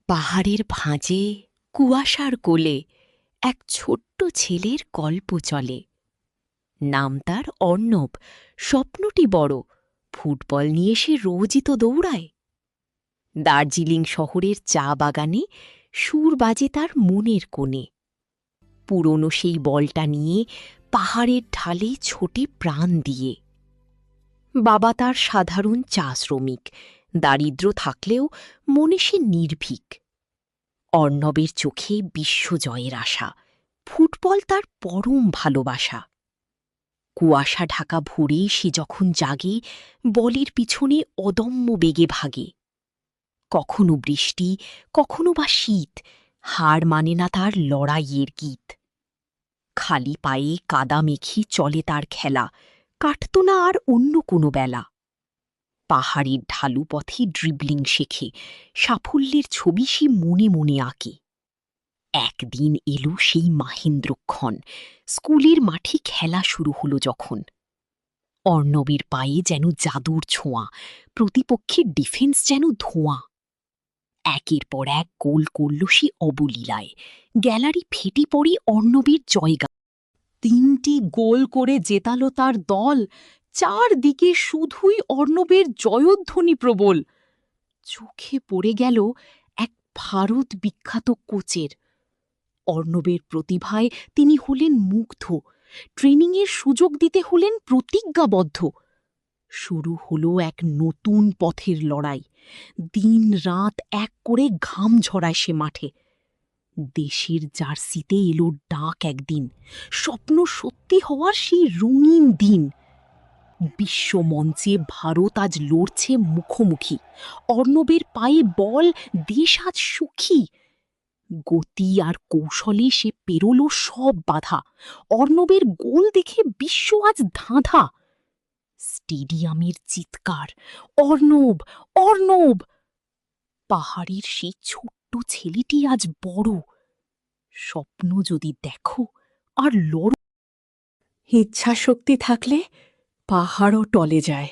পাহাড়ের ভাঁজে কুয়াশার কোলে এক ছোট্ট ছেলের গল্প চলে। নাম তার অর্ণব। স্বপ্নটি বড়, ফুটবল নিয়ে সে রোজই তো দৌড়ায়। দার্জিলিং শহরের চা বাগানে সুর বাজে তার মনের কোণে। পুরনো সেই বলটা নিয়ে পাহাড়ের ঢালে ছোটে প্রাণ দিয়ে। বাবা তার সাধারণ চা শ্রমিক, দারিদ্র থাকলেও মনে সে নির্ভীক। অর্ণবের চোখে বিশ্বজয়ের আশা, ফুটবল তার পরম ভালোবাসা। কুয়াশা ঢাকা ভোরে সে যখন জাগে, বলের পিছনে অদম্য বেগে ভাগে। কখনো বৃষ্টি, কখনো বা শীত, হার মানে না তার লড়াইয়ের গীত। খালি পায়ে কাদা মেখে চলে তার খেলা, কাটত না আর অন্য কোনো বেলা। পাহাড়ের ঢালু পথে ড্রিবলিং শেখে, সাফল্যের ছবি সে মনে মনে আঁকে। একদিন এলো সেই মাহেন্দ্রক্ষণ, স্কুলের মাঠে খেলা শুরু হলো যখন। অর্ণবের পায়ে যেন জাদুর ছোঁয়া, প্রতিপক্ষের ডিফেন্স যেন ধোঁয়া। একের পর এক গোল করল সে অবলীলায়, গ্যালারি ফেটে পড়ে অর্ণবের জয়গান। 3টি গোল করে জেতালো তার দল, চারদিকে শুধুই অর্ণবের জয়ধ্বনি প্রবল। চোখে পড়ে গেল এক ভারত বিখ্যাত কোচের। অর্ণবের প্রতিভায় তিনি হলেন মুগ্ধ, ট্রেনিংয়ের সুযোগ দিতে হলেন প্রতিজ্ঞাবদ্ধ। শুরু হলো এক নতুন পথের লড়াই, দিন রাত এক করে ঘাম ঝরায় সে মাঠে। দেশের জার্সিতে এলো ডাক একদিন, স্বপ্ন সত্যি হওয়ার সেই রঙিন দিন। বিশ্বমঞ্চে ভারত আজ লড়ছে মুখোমুখি, অর্ণবের পায়ে বল, দেশ আজ সুখী। গতি আর কৌশলে সে পেরোল সব বাধা, অর্ণবের গোল দেখে বিশ্ব আজ ধাঁধা। স্টেডিয়ামের চিৎকার, অর্ণব, অর্ণব! পাহাড়ের সেই ছোট্ট ছেলেটি আজ বড়। স্বপ্ন যদি দেখো আর লড়ো, ইচ্ছাশক্তি থাকলে পাহাড়ও টলে যায়।